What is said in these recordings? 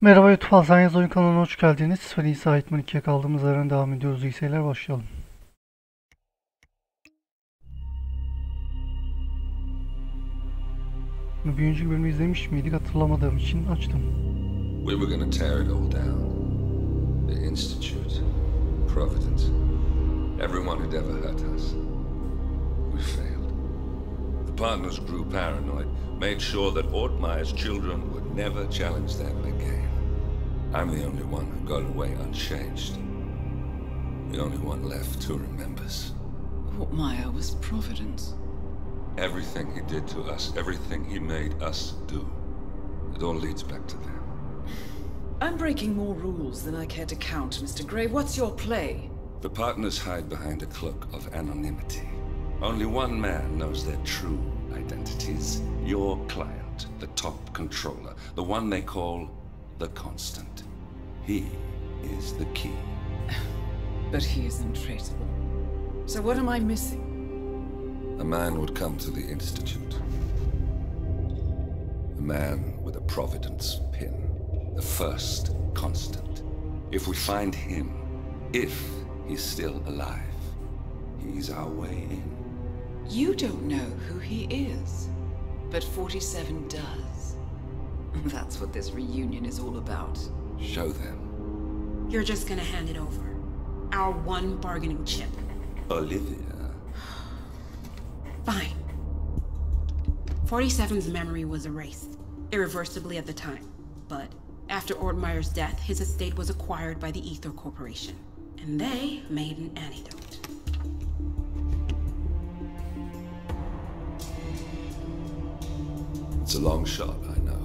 Merhaba YouTube Alsanyaz Oyun kanalına hoş geldiniz. Fenisa Hitman 2'ye kaldığımız yerden devam ediyoruz. İyi seyirler, başlayalım. Bir önceki bölümü izlemiş miydik hatırlamadığım için açtım. We were gonna tear it all down. The Institute, Providence, everyone who'd ever hurt us. We failed. The partners grew paranoid, made sure that Ortmeyer's children would never challenge them again. I'm the only one who got away unchanged. The only one left who remembers. Ortmeyer was Providence. Everything he did to us, everything he made us do, it all leads back to them. I'm breaking more rules than I care to count, Mr. Gray. What's your play? The partners hide behind a cloak of anonymity. Only one man knows their true identities. Your client, the top controller, the one they call the Constant. He is the key. But he is untraceable. So what am I missing? A man would come to the Institute. A man with a Providence pin. The first Constant. If we find him, if he's still alive, he's our way in. You don't know who he is, but 47 does. That's what this reunion is all about. Show them. You're just gonna hand it over. Our one bargaining chip. Olivia. Fine. 47's memory was erased, irreversibly at the time. But after Ortmeyer's death, his estate was acquired by the Ether Corporation. And they made an antidote. It's a long shot, I know.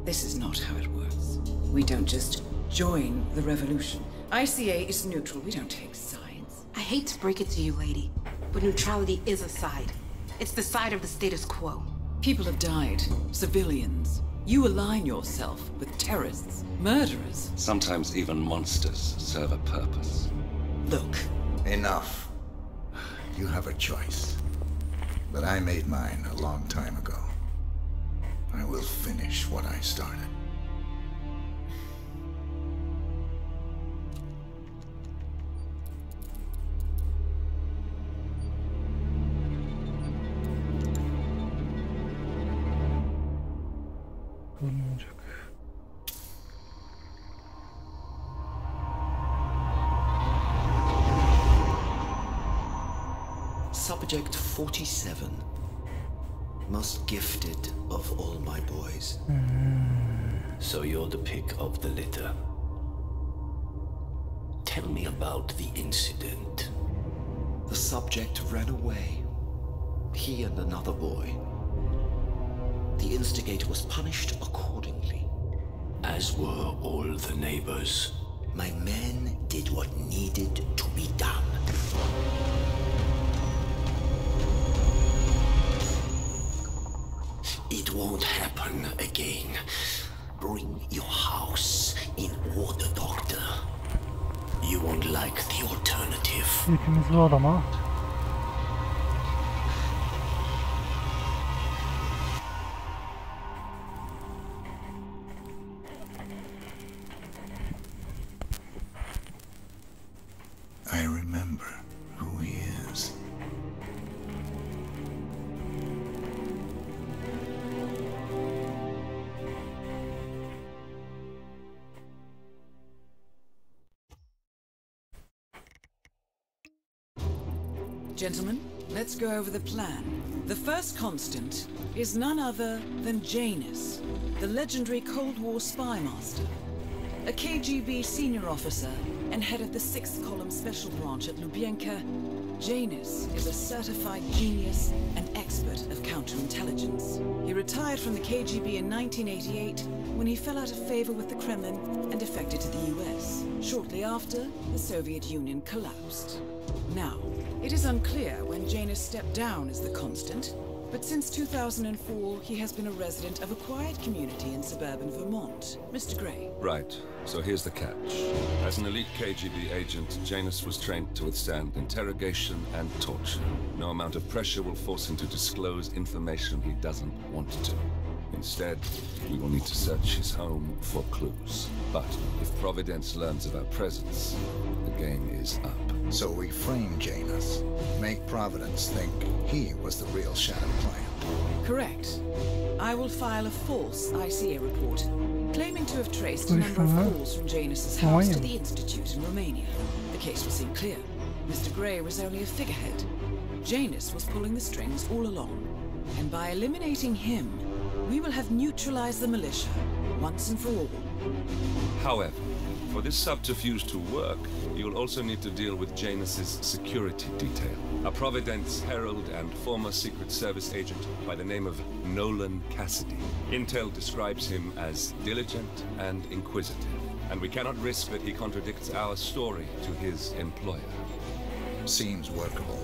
This is not how it works. We don't just join the revolution. ICA is neutral. We don't take sides. I hate to break it to you, lady, but neutrality is a side. It's the side of the status quo. People have died. Civilians. You align yourself with terrorists, murderers. Sometimes even monsters serve a purpose. Look. Enough. You have a choice. But I made mine a long time ago. I will finish what I started. Bakalım ne olacak. Subject 47. Most gifted of all my boys. So you're the pick of the litter. Tell me about the incident. The subject ran away. He and another boy. The instigator was punished accordingly. As were all the neighbors. My men did what needed to be done. It won't happen again. Bring your house in order, Doctor. You won't like the alternative. Hepimiz bu adama. I remember who he is. Gentlemen, let's go over the plan. The first constant is none other than Janus, the legendary Cold War spy master. A KGB senior officer and head of the 6th Column Special Branch at Lubyanka, Janus is a certified genius and expert of counterintelligence. He retired from the KGB in 1988 when he fell out of favor with the Kremlin and defected to the US. Shortly after, the Soviet Union collapsed. Now, it is unclear when Janus stepped down as the Constant, but since 2004, he has been a resident of a quiet community in suburban Vermont. Mr. Gray. Right, so here's the catch. As an elite KGB agent, Janus was trained to withstand interrogation and torture. No amount of pressure will force him to disclose information he doesn't want to. Instead, we will need to search his home for clues. But if Providence learns of our presence, the game is up. So we frame Janus, make Providence think he was the real Shadow Client. Correct. I will file a false ICA report, claiming to have traced a number of calls from Janus's house to the Institute in Romania. The case will seem clear. Mr. Grey was only a figurehead. Janus was pulling the strings all along. And by eliminating him, we will have neutralized the militia, once and for all. However, for this subterfuge to work, you'll also need to deal with Janus's security detail. A Providence herald and former Secret Service agent by the name of Nolan Cassidy. Intel describes him as diligent and inquisitive, and we cannot risk that he contradicts our story to his employer. Seems workable.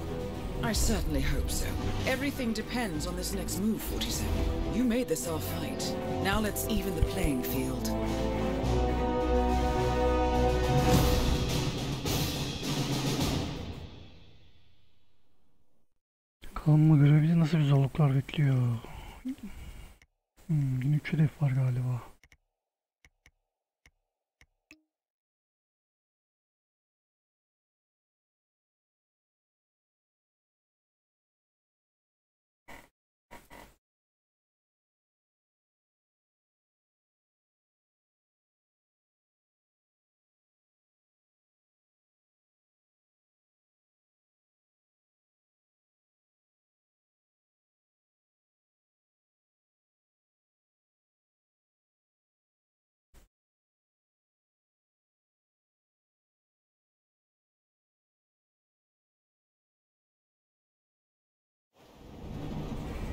I certainly hope so. Everything depends on this next move, 47. You made this our fight. Now let's even the playing field. Bakalım bu görevde nasıl bir zorluklar bekliyor. Yine 3 hedef var galiba.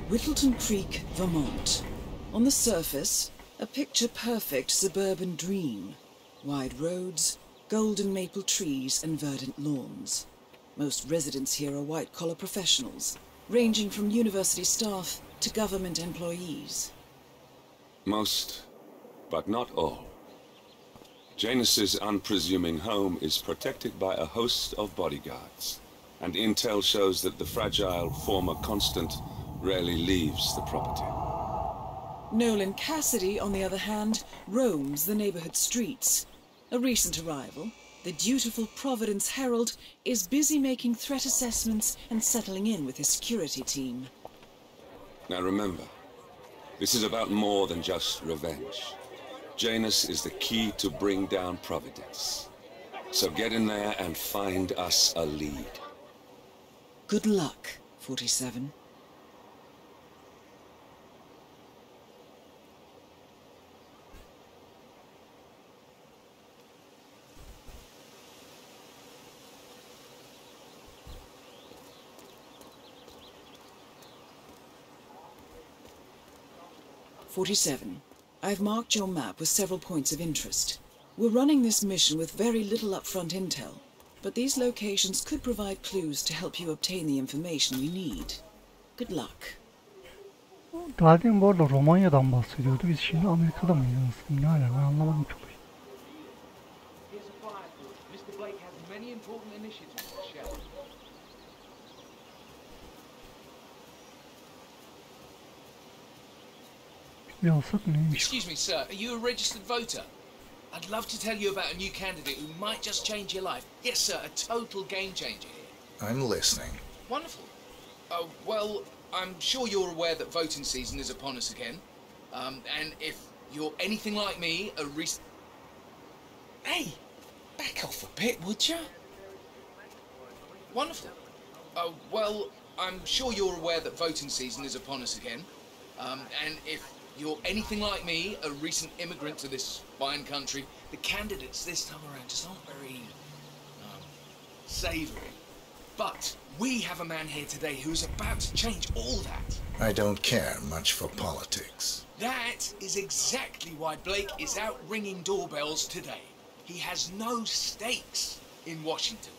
Whittleton Creek, Vermont. On the surface, a picture-perfect suburban dream. Wide roads, golden maple trees and verdant lawns. Most residents here are white-collar professionals, ranging from university staff to government employees. Most, but not all. Janus's unpresuming home is protected by a host of bodyguards, and intel shows that the fragile former Constant rarely leaves the property. Nolan Cassidy, on the other hand, roams the neighborhood streets. A recent arrival, the dutiful Providence Herald is busy making threat assessments and settling in with his security team. Now remember, this is about more than just revenge. Janus is the key to bring down Providence. So get in there and find us a lead. Good luck, 47. I've marked your map with several points of interest. We're running this mission with very little upfront intel, but these locations could provide clues to help you obtain the information you need. Good luck. Daha demin bu arada Romanya'dan bahsediyordu. Biz şimdi Amerika'da mıyız? Ne alaka? Ben anlamadım çok. Excuse me, sir. Are you a registered voter? I'd love to tell you about a new candidate who might just change your life. Yes, sir, a total game changer here. I'm listening. Wonderful. Well, I'm sure you're aware that voting season is upon us again. And if you're anything like me, a recent... Hey, back off a bit, would you? Wonderful. Well, I'm sure you're aware that voting season is upon us again. And if you're anything like me, a recent immigrant to this fine country, the candidates this time around just aren't very, savoury. But we have a man here today who's about to change all that. I don't care much for politics. That is exactly why Blake is out ringing doorbells today. He has no stakes in Washington.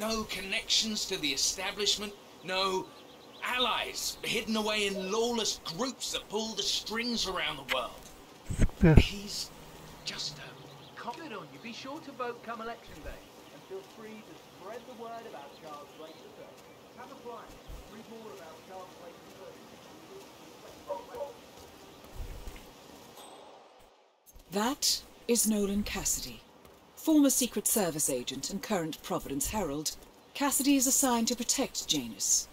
No connections to the establishment, no allies hidden away in lawless groups that pull the strings around the world. He's just a... Good on you. Be sure to vote come election day. And feel free to spread the word about Charles Blake III. Have a flight. Read more about Charles Blake III. That is Nolan Cassidy, former Secret Service agent and current Providence Herald. Cassidy is assigned to protect Janus.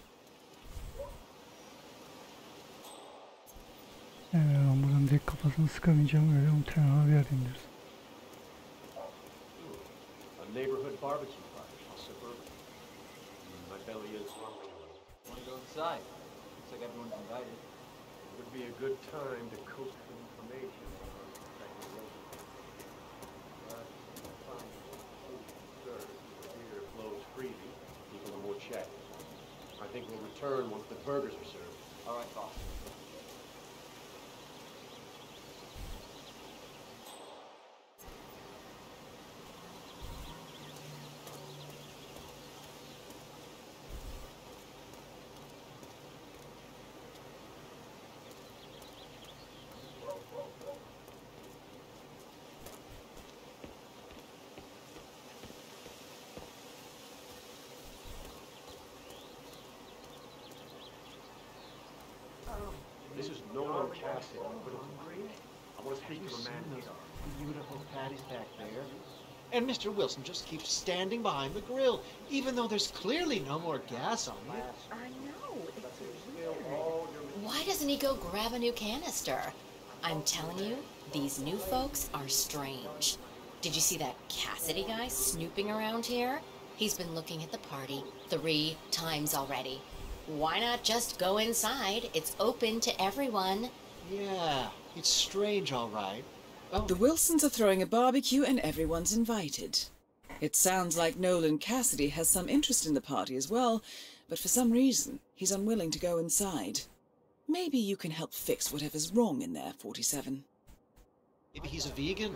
Ben buradan direkt kafasını sıkamayacağım, öyle muhtemelen bir yerdeyim diyorsun. A neighborhood barbecue fire, how suburban. My belly is rumbling a little. Want to go inside? Looks like everyone's invited. It would be a good time to coax some information on our speculation. But fine, sir, the beer flows freely. People are more checked. I think we'll return once the burgers are served. All right, boss. This is Nolan Cassidy, I want to speak to a man here. Beautiful patties back there. And Mr. Wilson just keeps standing behind the grill, even though there's clearly no more gas on it. I know, it's weird. Why doesn't he go grab a new canister? I'm telling you, these new folks are strange. Did you see that Cassidy guy snooping around here? He's been looking at the party 3 times already. Why not just go inside? It's open to everyone. Yeah, it's strange, all right. Oh, The Wilsons are throwing a barbecue and everyone's invited. It sounds like Nolan Cassidy has some interest in the party as well, but for some reason, he's unwilling to go inside. Maybe you can help fix whatever's wrong in there, 47. maybe he's a vegan?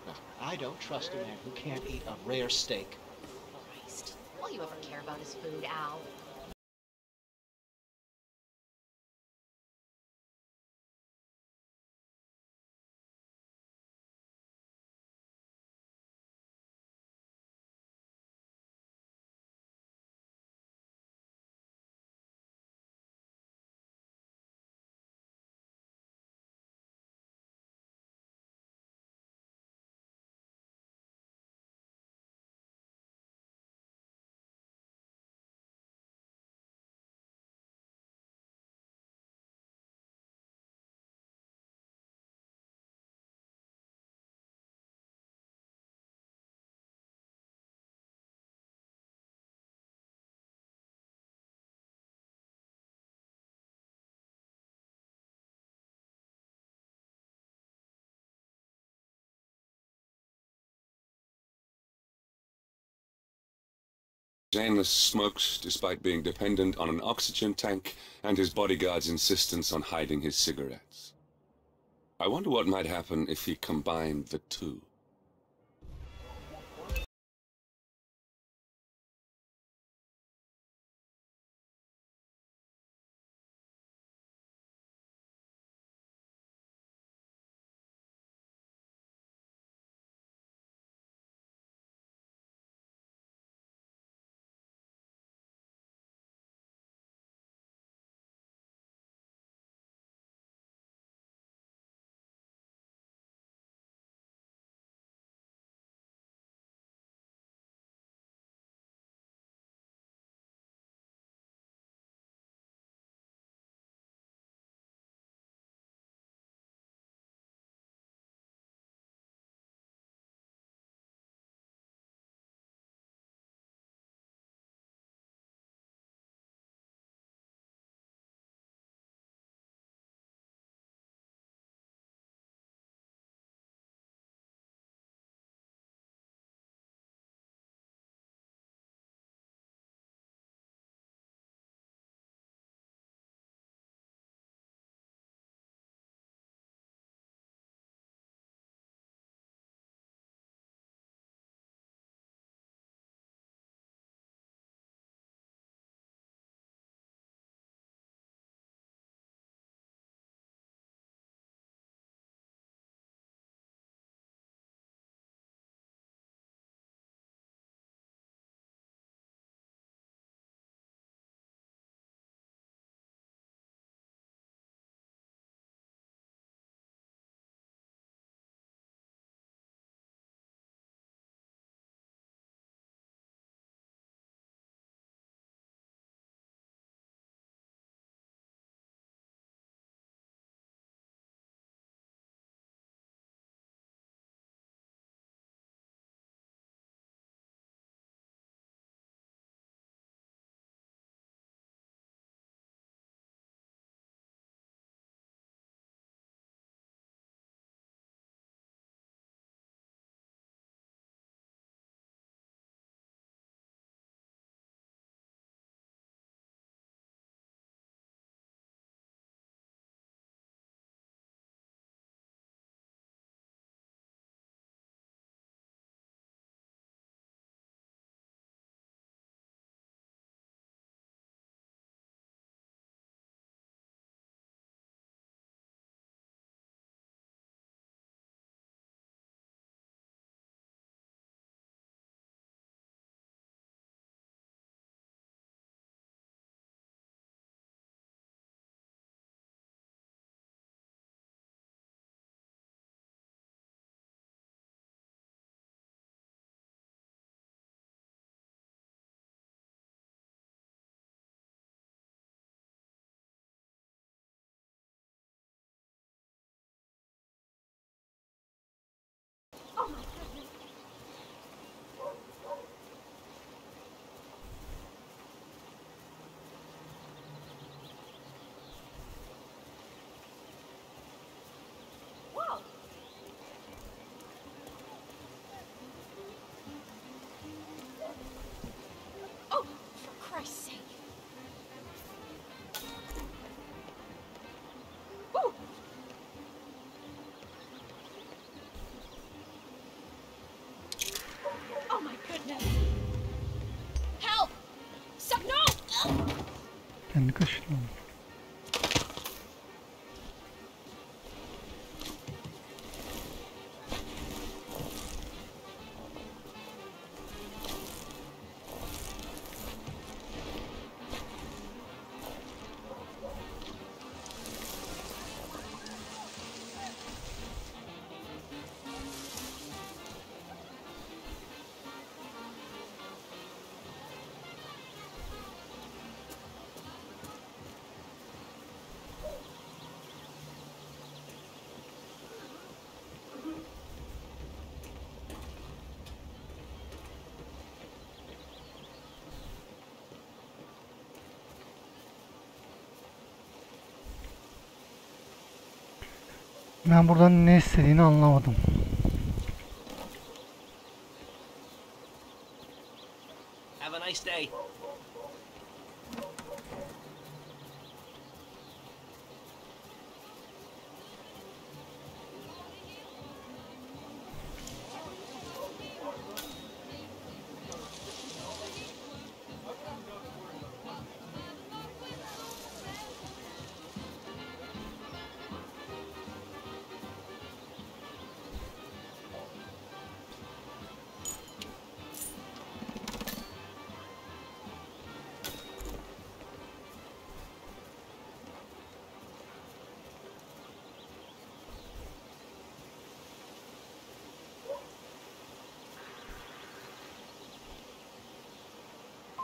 No, I don't trust a man who can't eat a rare steak. Christ, all you ever care about is food, Al. Janus smokes despite being dependent on an oxygen tank and his bodyguard's insistence on hiding his cigarettes. I wonder what might happen if he combined the two. Kendi kaşınıyor. Ben buradan ne istediğini anlamadım. Have a nice day.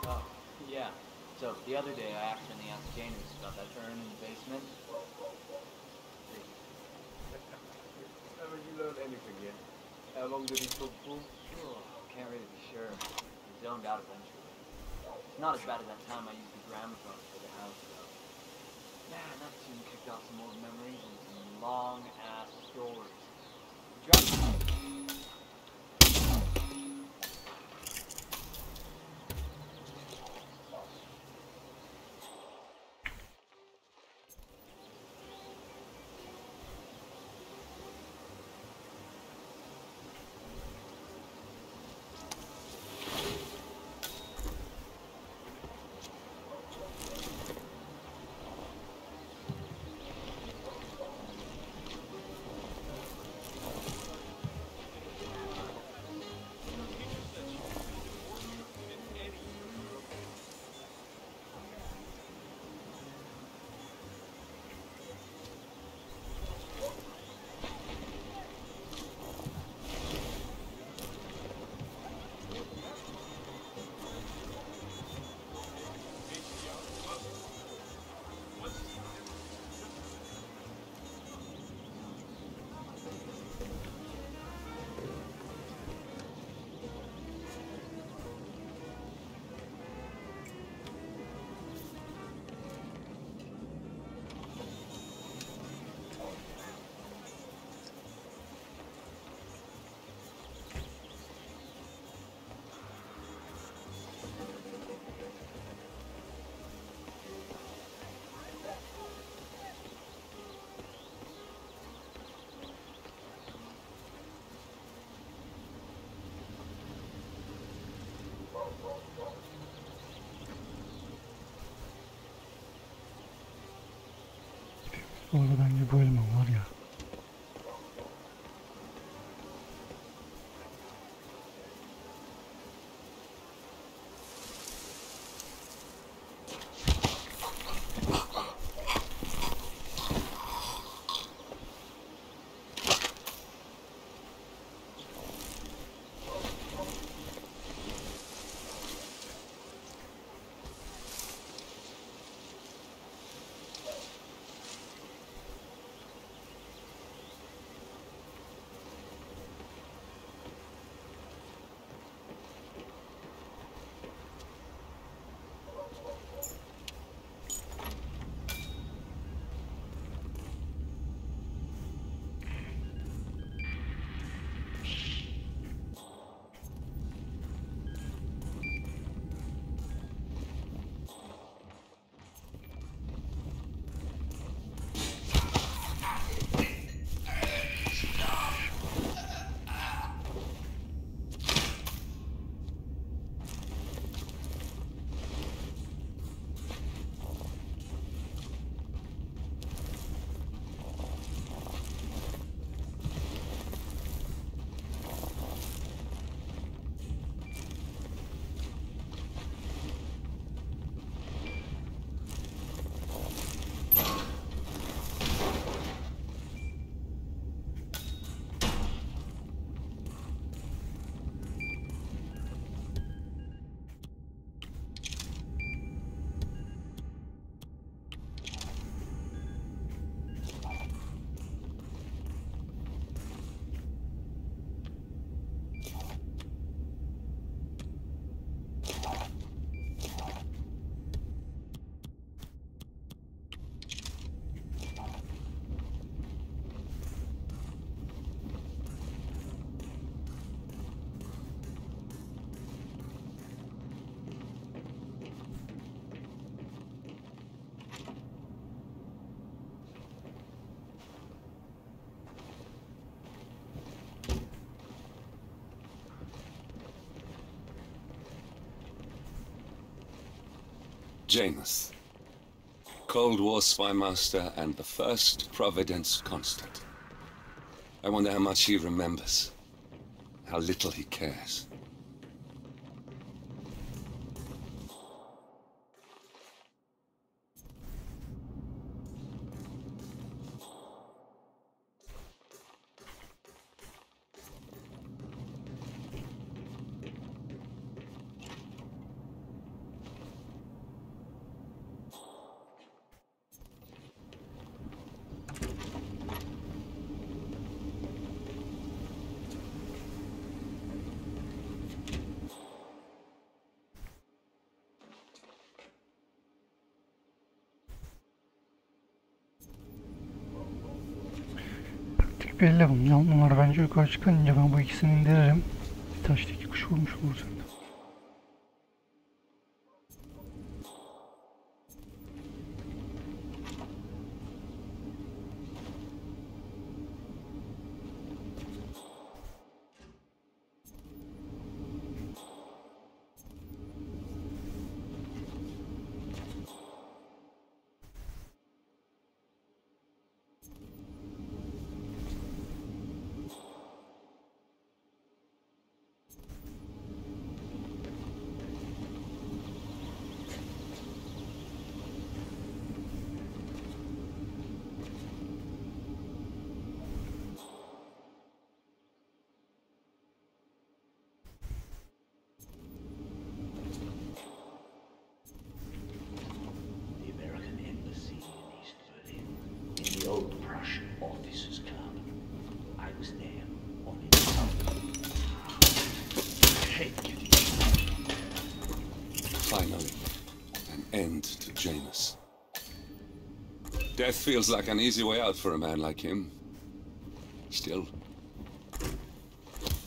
Oh, yeah. So, the other day I accidentally asked Janus about that urn in the basement. Haven't you learned anything yet? How long did he talk for? Oh, can't really be sure. He zoned out eventually. It's not as bad as that time I used the gramophone for the house, though. Man, that tune kicked off some old memories and some long-ass stories. Orada bence bu elma var ya. Janus. Cold War spy master and the first Providence constant. I wonder how much he remembers. How little he cares. Belli bunlar bence yukarı çıkınca ben bu ikisini indiririm. Bir taştaki kuş vurmuş olacak. Finally, an end to Janus. Death feels like an easy way out for a man like him. Still.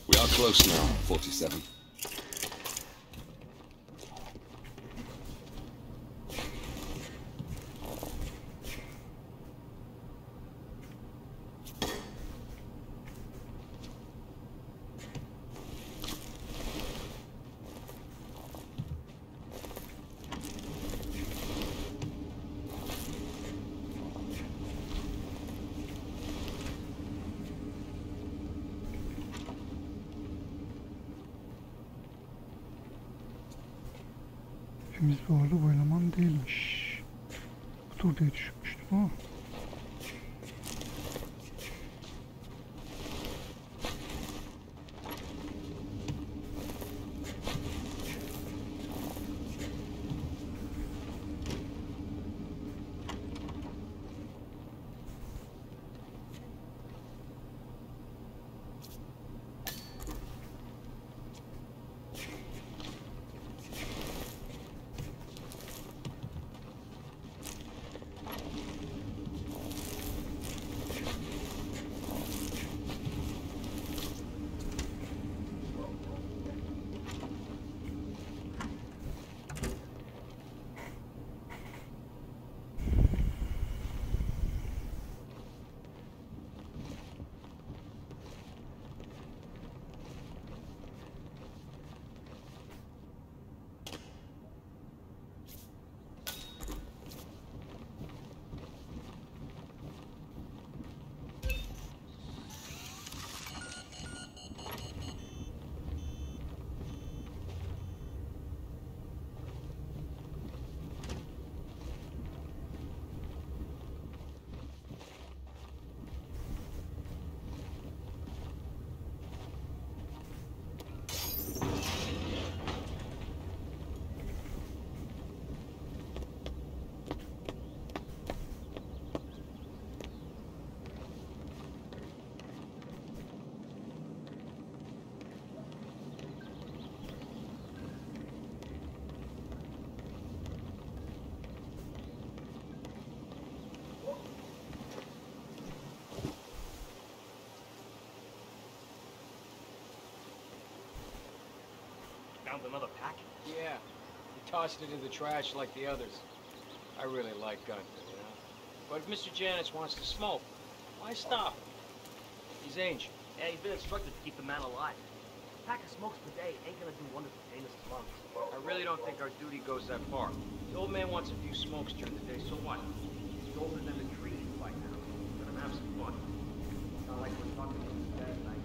We are close now, 47. Hepimiz bu arada bu eleman değilmiş. Bu tur diye düşünmüştüm ama. Found another pack? Yeah. He tossed it in the trash like the others. I really like Gunther, you know? But if Mr. Janus wants to smoke, why stop him? He's ancient. Yeah, he's been instructed to keep the man alive. A pack of smokes per day ain't gonna do wonders for Janus' lungs. I really don't think our duty goes that far. The old man wants a few smokes during the day, so what? He's older than the trees by now. Let him have some fun. It's not like we're talking about his dad night.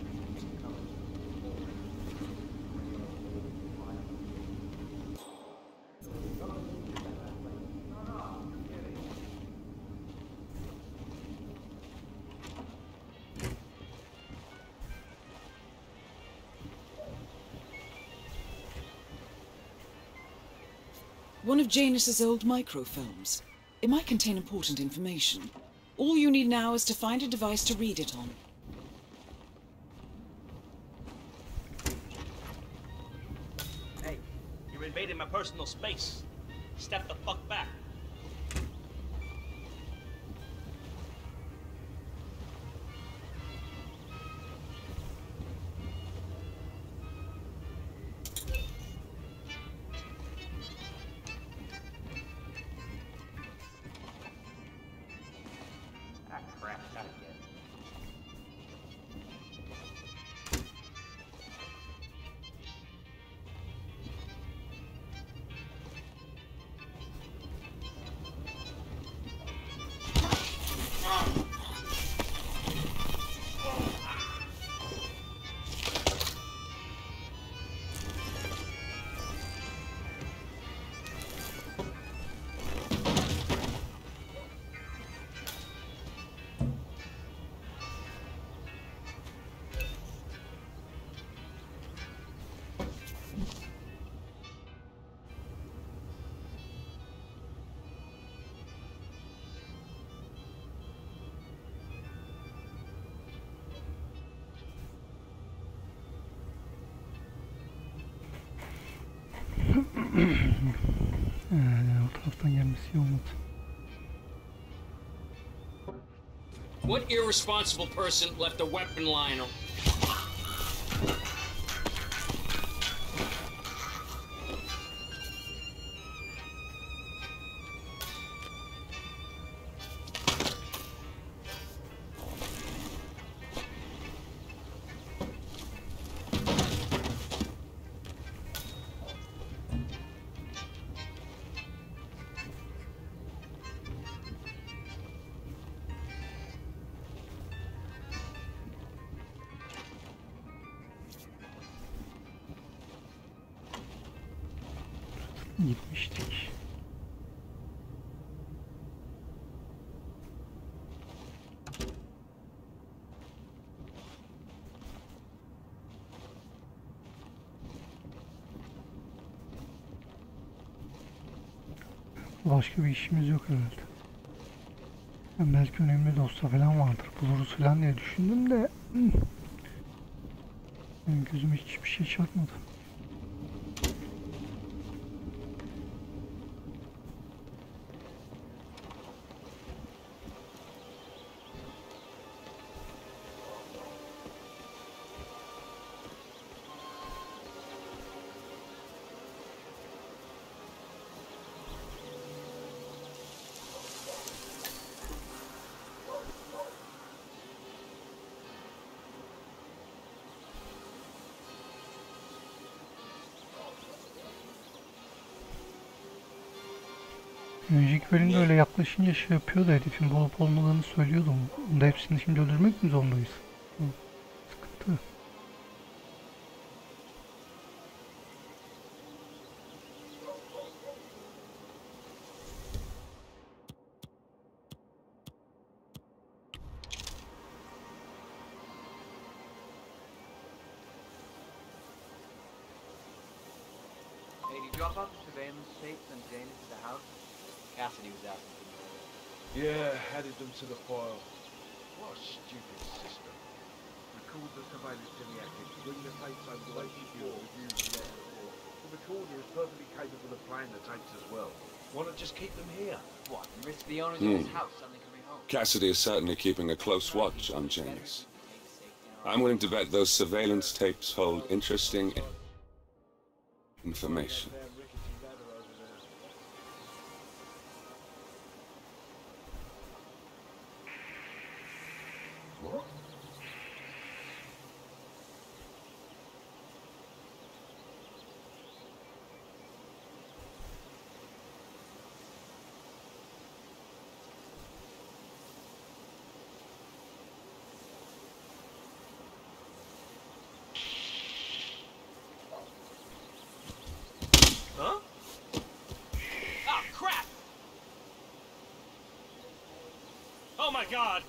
One of Janus's old microfilms. It might contain important information. All you need now is to find a device to read it on. Hey, you're invading my personal space. Step the fuck back. O taraftan gelmesi iyi olmadı. What irresponsible person left a weapon lying on? Gitmiştik. Başka bir işimiz yok herhalde. Ben belki önemli dosya falan vardır. Buluruz falan diye düşündüm de benim gözüme hiçbir şey çarpmadı. Önceki bölümde öyle yaklaşınca şey yapıyordu, herifin bulup olmadığını söylüyordum. Bunda hepsini şimdi öldürmek mi zorundayız? Sıkıntı. Hey, did you drop off the surveillance tapes and Janus at the house? Cassidy was asking for me. Yeah, added them to the file. What a stupid system. Record the surveillance to the active. Bring the tapes over the HQ. The recorder is perfectly capable of playing the tapes as well. Why not just keep them here? What, and risk the owners of his house suddenly coming home? Cassidy is certainly keeping a close watch on Janus. I'm willing to bet those surveillance tapes hold interesting information. my God!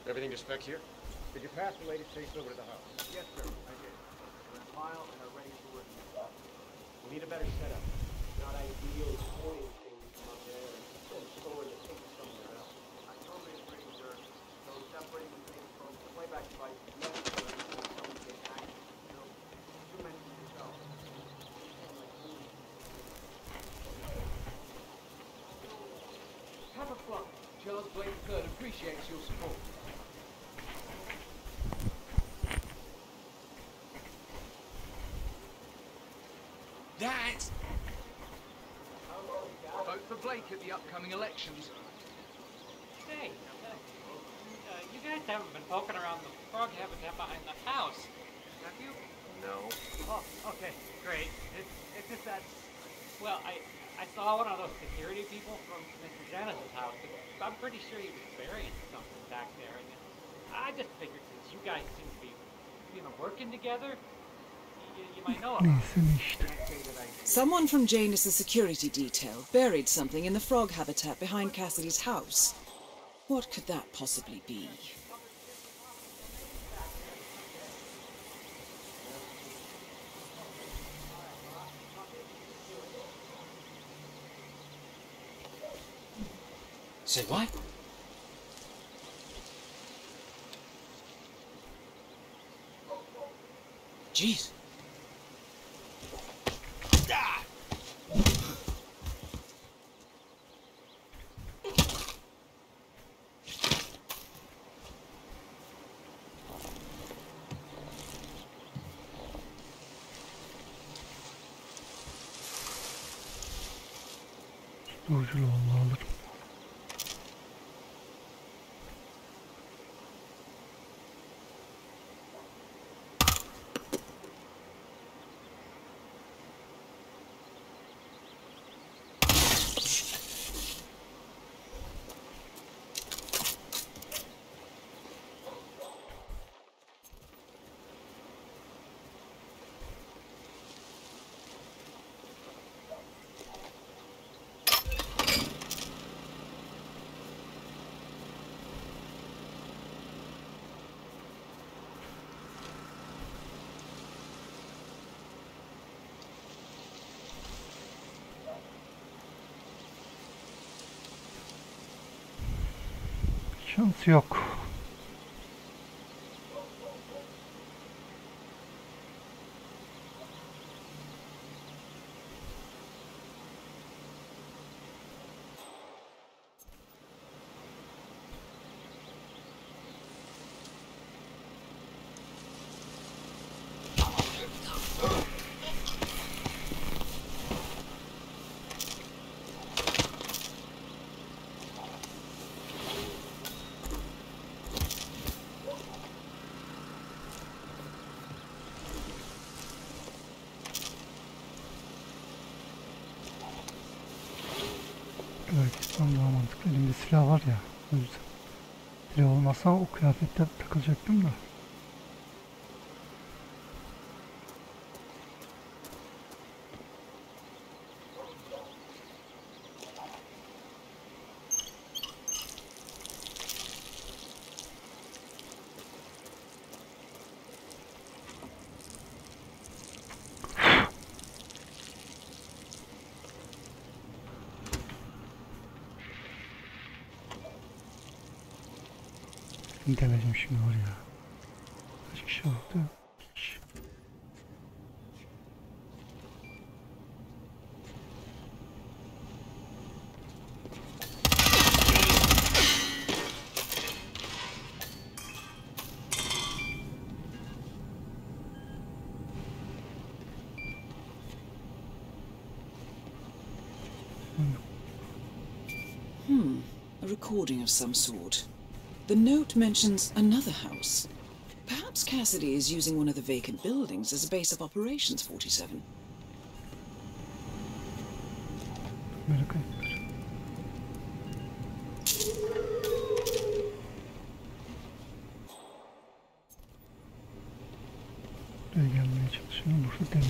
Everything to spec here? Did you pass the latest tapes over to the house? Yes, sir. I did. They're in file and are ready for review. We need a better setup. Not ideal pointing things from up there and storing the tapes somewhere else. I totally agree, sir. So separating the tapes from the playback device is necessary so someone can access. You mentioned yourself. Have a fun. Charles Blake III appreciates your support. That... Vote for Blake at the upcoming elections. Hey, you guys haven't been poking around the frog habitat behind the house, have you? No. Oh, okay, great. It's just that, well, I saw one of those security people from Mr. Janice's house. I'm pretty sure he was burying something back there, and I just figured since you guys seem to be, working together, you might know about it. Someone from Janus' security detail buried something in the frog habitat behind Cassidy's house. What could that possibly be? Say what? Jeez. Ah! Ucuyla vallahi alırım. Şans yok. Belki daha mantıklı. Elimde silah var ya. O yüzden. Silah olmasa o kıyafette takılacaktım da. Demeyeceğim şimdi var ya. Kaç kişi oldu? 2 kişi. A recording of some sort. The note mentions another house. Perhaps Cassidy is using one of the vacant buildings as a base of operations, 47. Merak ettim. Buraya gelmeye çalışıyorum. Burası deniz.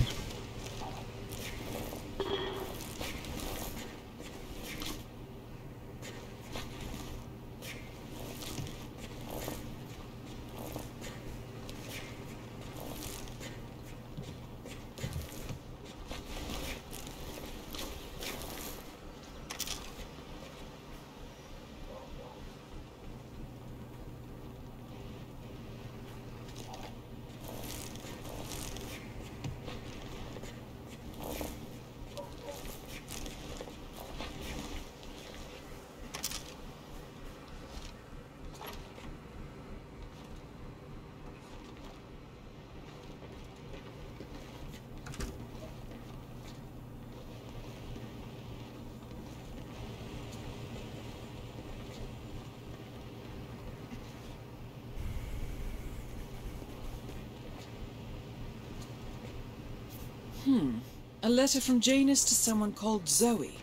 A letter from Janus to someone called Zoe.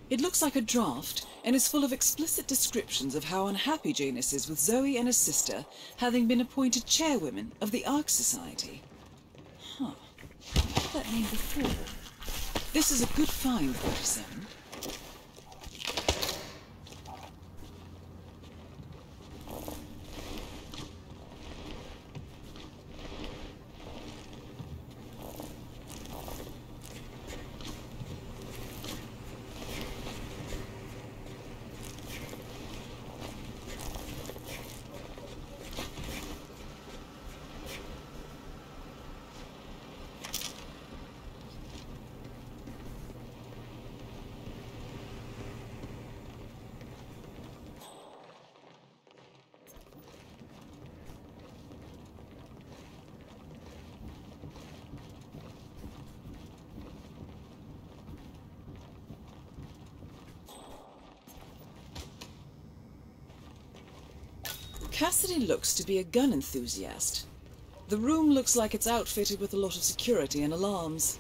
It looks like a draft and is full of explicit descriptions of how unhappy Janus is with Zoe and her sister having been appointed chairwomen of the Ark Society. Huh. I've heard that name before. This is a good find, 47. Cassidy looks to be a gun enthusiast. The room looks like it's outfitted with a lot of security and alarms.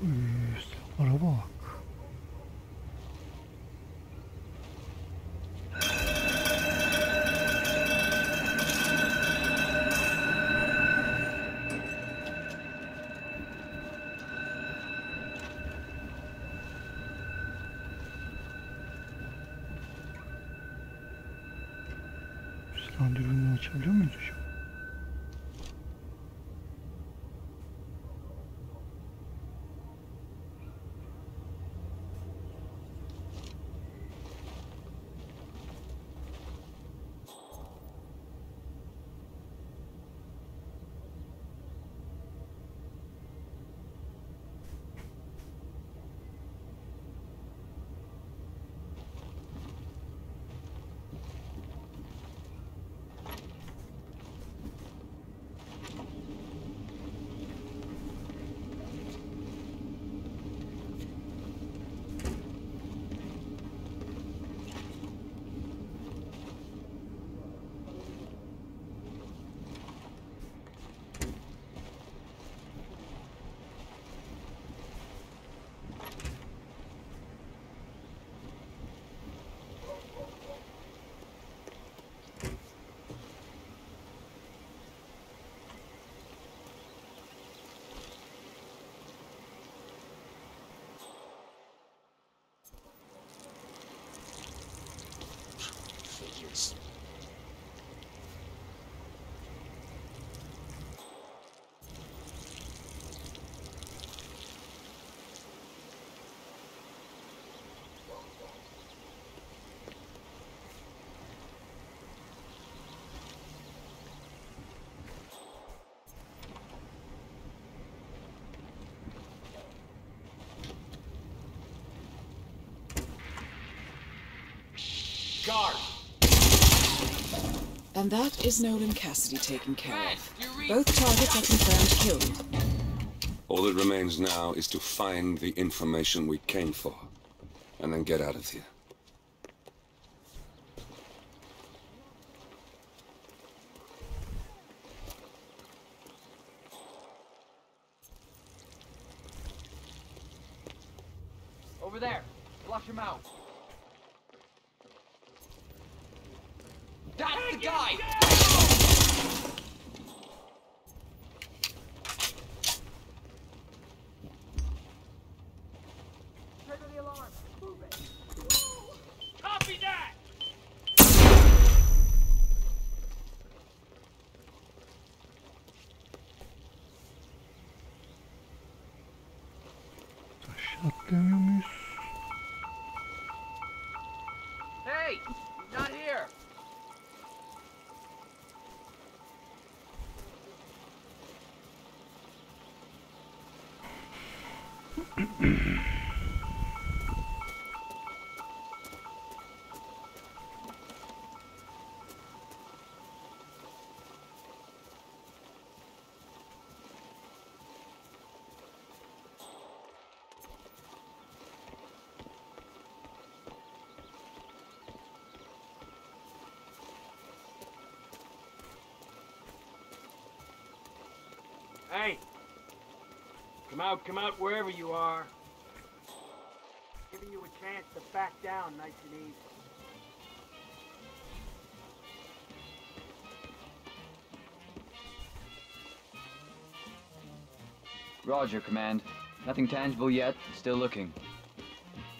Silahlara bak. Silah dürbününü açabiliyor muyuz şu an? And that is Nolan Cassidy taken care of. Both targets are confirmed killed. All that remains now is to find the information we came for, and then get out of here. Over there. Flush him out. That's the guy! Trigger the alarm. Move it. Copy that! Aşağı atlayamıyor muyuz? Hey! He's not here! Hey! Come out wherever you are. Giving you a chance to back down nice and easy. Roger, Command. Nothing tangible yet. Still looking.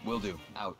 Will do. Out.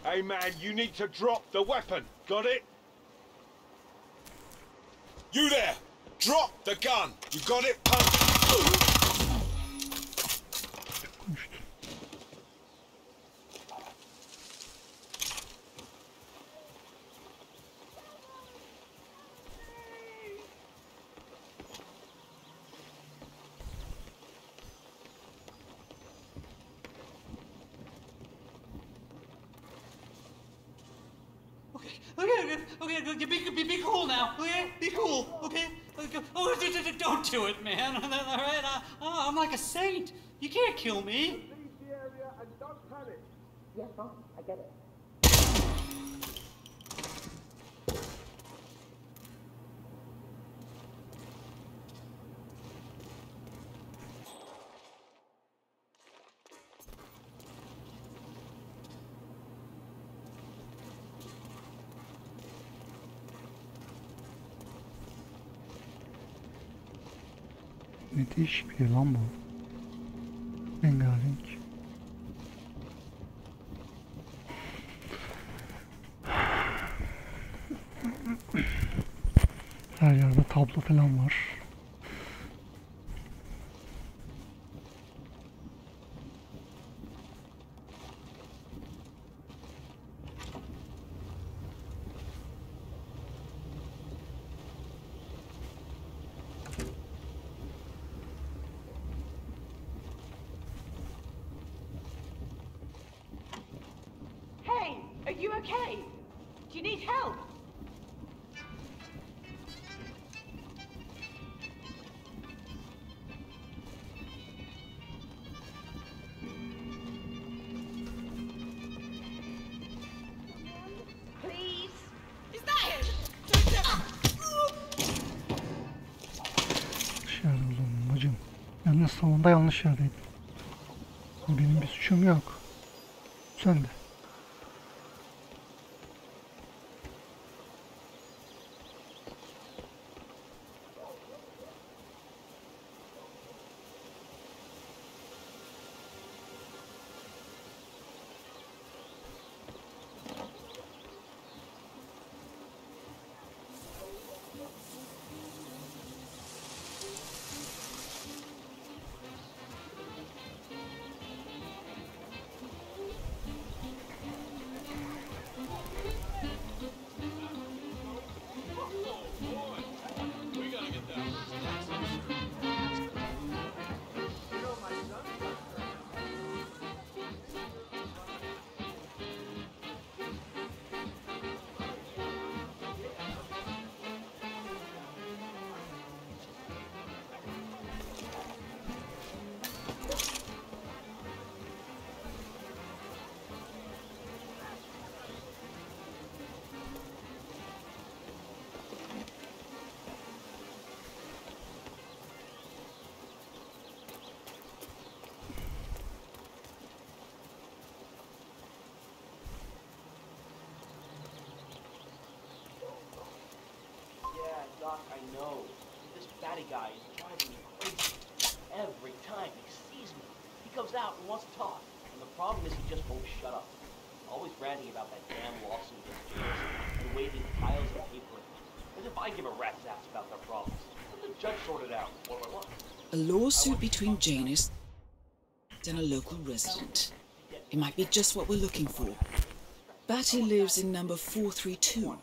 Hey man, you need to drop the weapon. Got it? You there! Drop the gun! You got it, punk? Okay, be cool now, okay? Be cool, okay? Oh, don't do it, man. All right, I'm like a saint. You can't kill me. Leave the area and don't panic. Yes, Mom, I get it. Ne değişik bir yer lan bu. Rengarenk. Her yerde tablo falan var. Hey, are you okay? Do you need help? Please? Is that him? Yanlış yerde o zaman bacım. Yalnız sonunda yanlış yerdeydim. Benim bir suçum yok. Sen de. I know. This batty guy is driving me crazy. Every time he sees me, he comes out and wants to talk. And the problem is he just won't shut up. Always ranting about that damn lawsuit against James and waving piles of paper at me. As if I give a rat's ass about their problems. Let the judge sort it out, one by one. A lawsuit between Janus and a local resident. It might be just what we're looking for. Batty lives in number 432. Alright,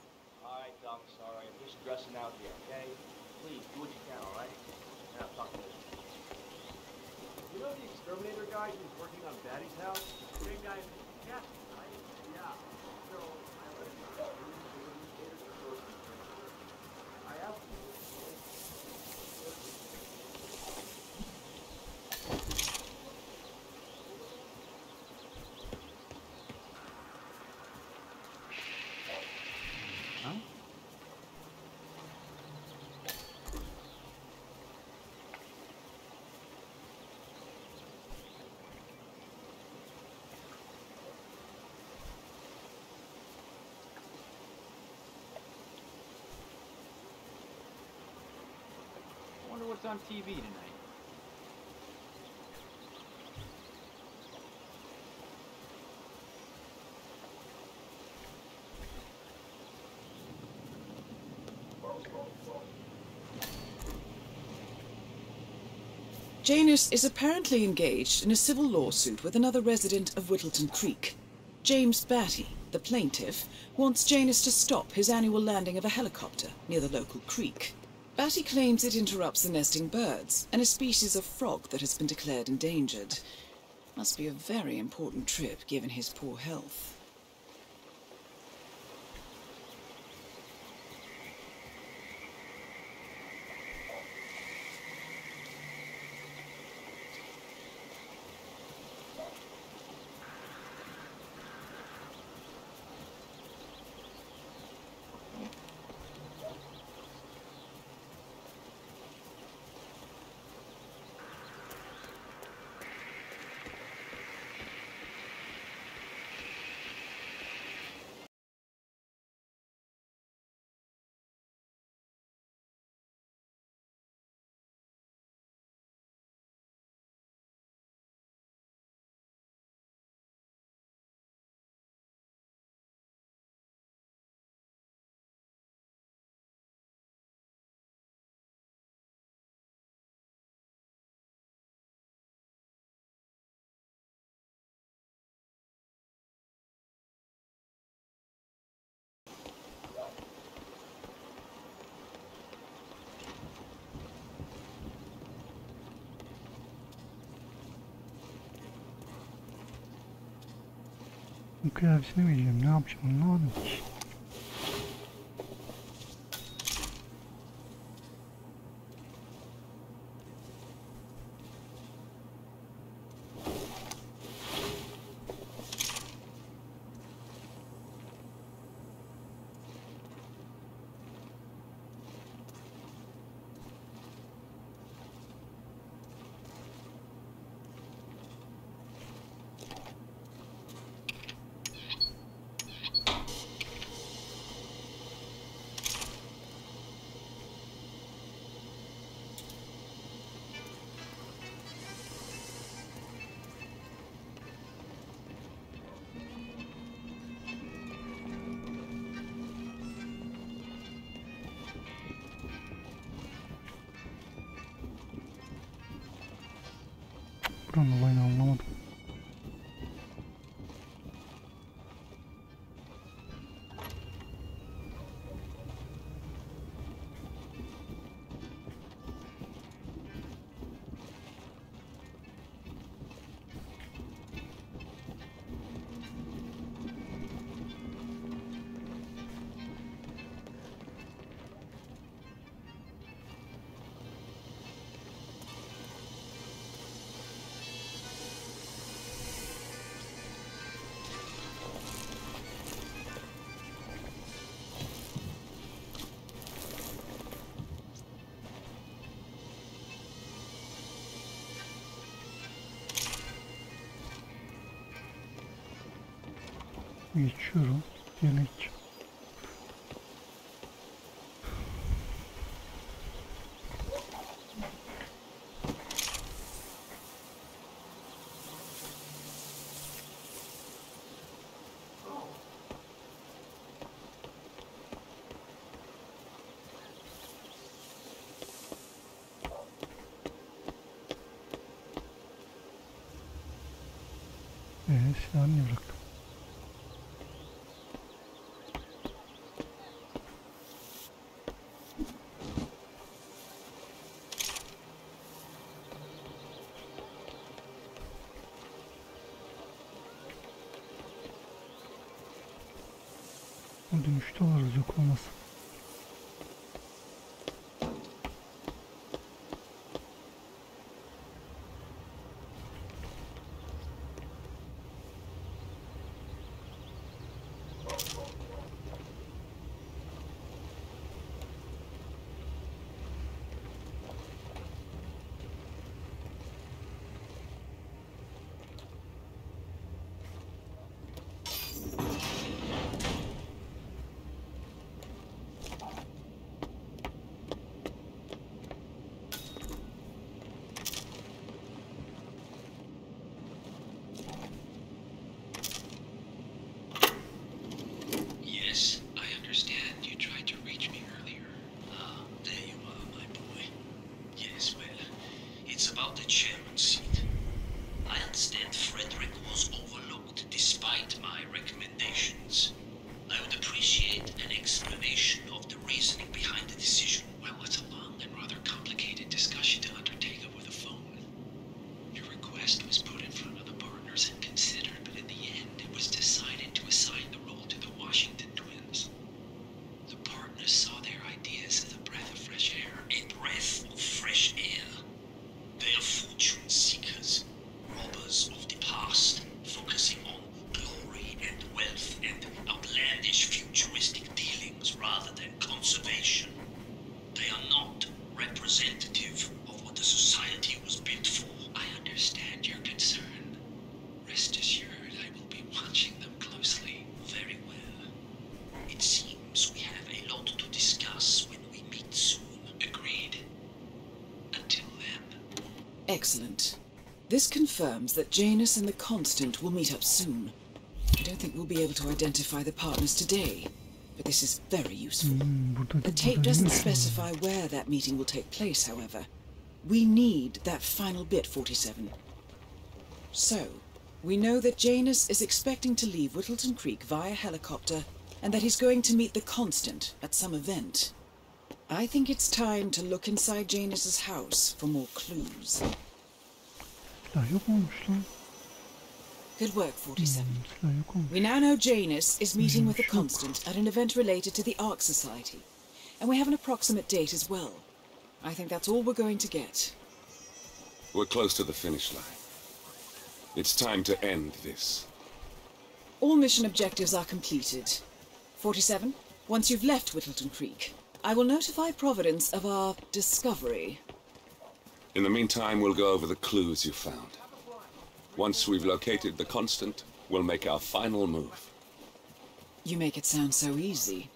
Doc, sorry. I'm just stressing out here, okay? Please, do what you can, alright? Now, talk to me. You know the exterminator guy who's working on Batty's house? Same guy in the castle, right? Yeah. So, I let him know. I asked him. I wonder what's on TV tonight. Janus is apparently engaged in a civil lawsuit with another resident of Whittleton Creek. James Batty, the plaintiff, wants Janus to stop his annual landing of a helicopter near the local creek. Batty claims it interrupts the nesting birds and a species of frog that has been declared endangered. Must be a very important trip given his poor health. Bu kıyafetini vereceğim. Ne yapacağım anlamadım ki. Buranın olayını anlamadım. Geçiyorum. Yemek. Silahını niye bıraktım? O dönüşte alırız, yok olmasın. Yes, I understand you tried to reach me earlier. Ah, there you are, my boy. Yes, well, it's about the chairman's seat. I understand Frederick was overlooked despite my recommendations. I would appreciate an explanation of the reasoning behind the decision. Well, it's a long and rather complicated discussion to undertake over the phone. Your request was put in front of the partners and considered, but in the end, it was decided to assign the role to the Washington twins. The partners saw their ideas as a breath of fresh air. A breath of fresh air. They are fortune seekers, robbers of the past, focusing on glory and wealth and outlandish futuristic dealings rather than conservation. They are not representative of what the society was built for. I understand your concern. Rest assured, I will be watching them closely. Very well. It seems we have a lot to discuss when we meet soon. Agreed? Until then. Excellent. This confirms that Janus and the Constant will meet up soon. I don't think we'll be able to identify the partners today, but this is very useful. The tape doesn't specify where that meeting will take place, however. We need that final bit, 47. So, we know that Janus is expecting to leave Whittleton Creek via helicopter, and that he's going to meet the Constant at some event. I think it's time to look inside Janus's house for more clues. Silah yok olmuş lan. Good work, 47. We now know Janus is meeting with the Constant at an event related to the Ark Society, and we have an approximate date as well. I think that's all we're going to get. We're close to the finish line. It's time to end this. All mission objectives are completed. 47, once you've left Whittleton Creek, I will notify Providence of our discovery. In the meantime, we'll go over the clues you found. Once we've located the Constant, we'll make our final move. You make it sound so easy.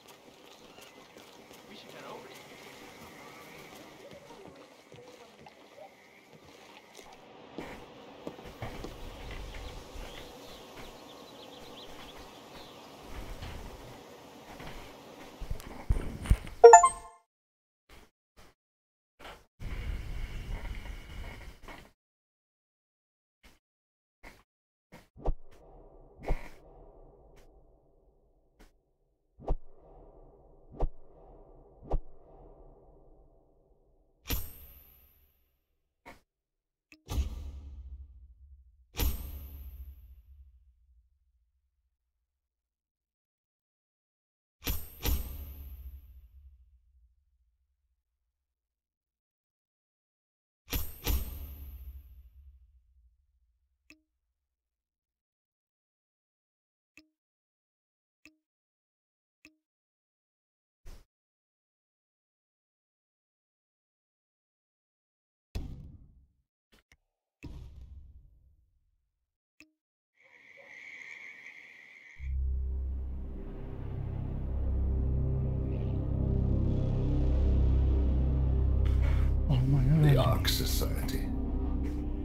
The Ark Society.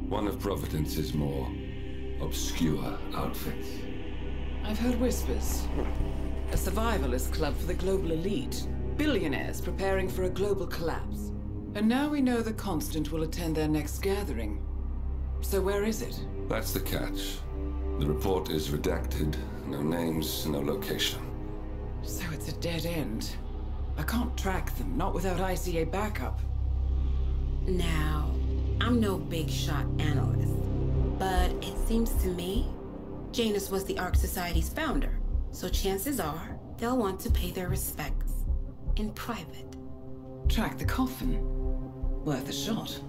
One of Providence's more obscure outfits. I've heard whispers. A survivalist club for the global elite. Billionaires preparing for a global collapse. And now we know the Constant will attend their next gathering. So where is it? That's the catch. The report is redacted. No names, no location. So it's a dead end. I can't track them, not without ICA backup. Now, I'm no big shot analyst, but it seems to me Janus was the Ark Society's founder, so chances are they'll want to pay their respects in private. Track the coffin. Worth a shot.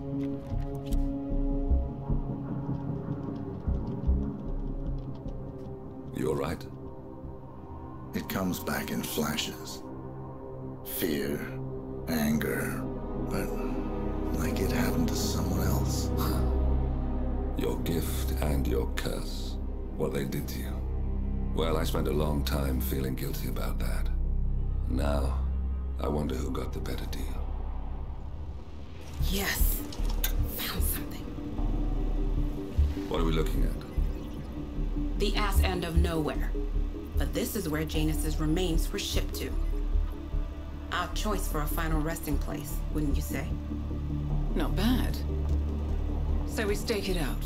You all right? It comes back in flashes. Fear, anger, but like it happened to someone else. Your gift and your curse. What they did to you. Well, I spent a long time feeling guilty about that. Now, I wonder who got the better deal. Yes. Found something. What are we looking at? The ass end of nowhere. But this is where Janus's remains were shipped to. Odd choice for a final resting place, wouldn't you say? Not bad. So we stake it out.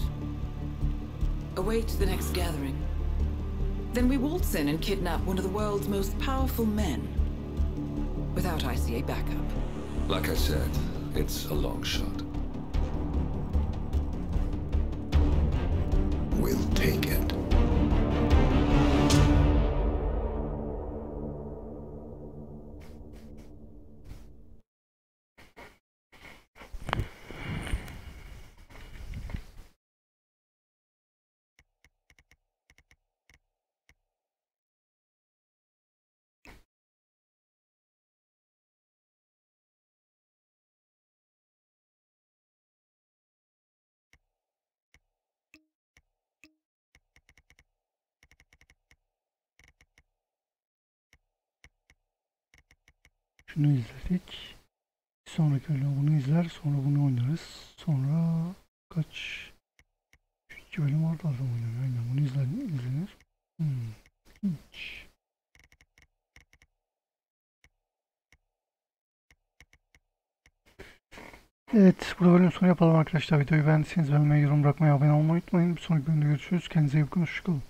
Await the next gathering. Then we waltz in and kidnap one of the world's most powerful men. Without ICA backup. Like I said, it's a long shot. We'll take it. Şunu izledik. Sonraki bölümde bunu izler, sonra bunu oynarız. Sonra kaç? 2 bölüm orada o zaman oynanıyor. Aynen bunu izlenir. Hiç. Evet, bu bölümün sonu yapalım arkadaşlar. Videoyu beğendiyseniz beğenmeyi, yorum bırakmayı, abone olmayı unutmayın. Bir sonraki bölümde görüşürüz. Kendinize iyi bakın. Hoşçakalın.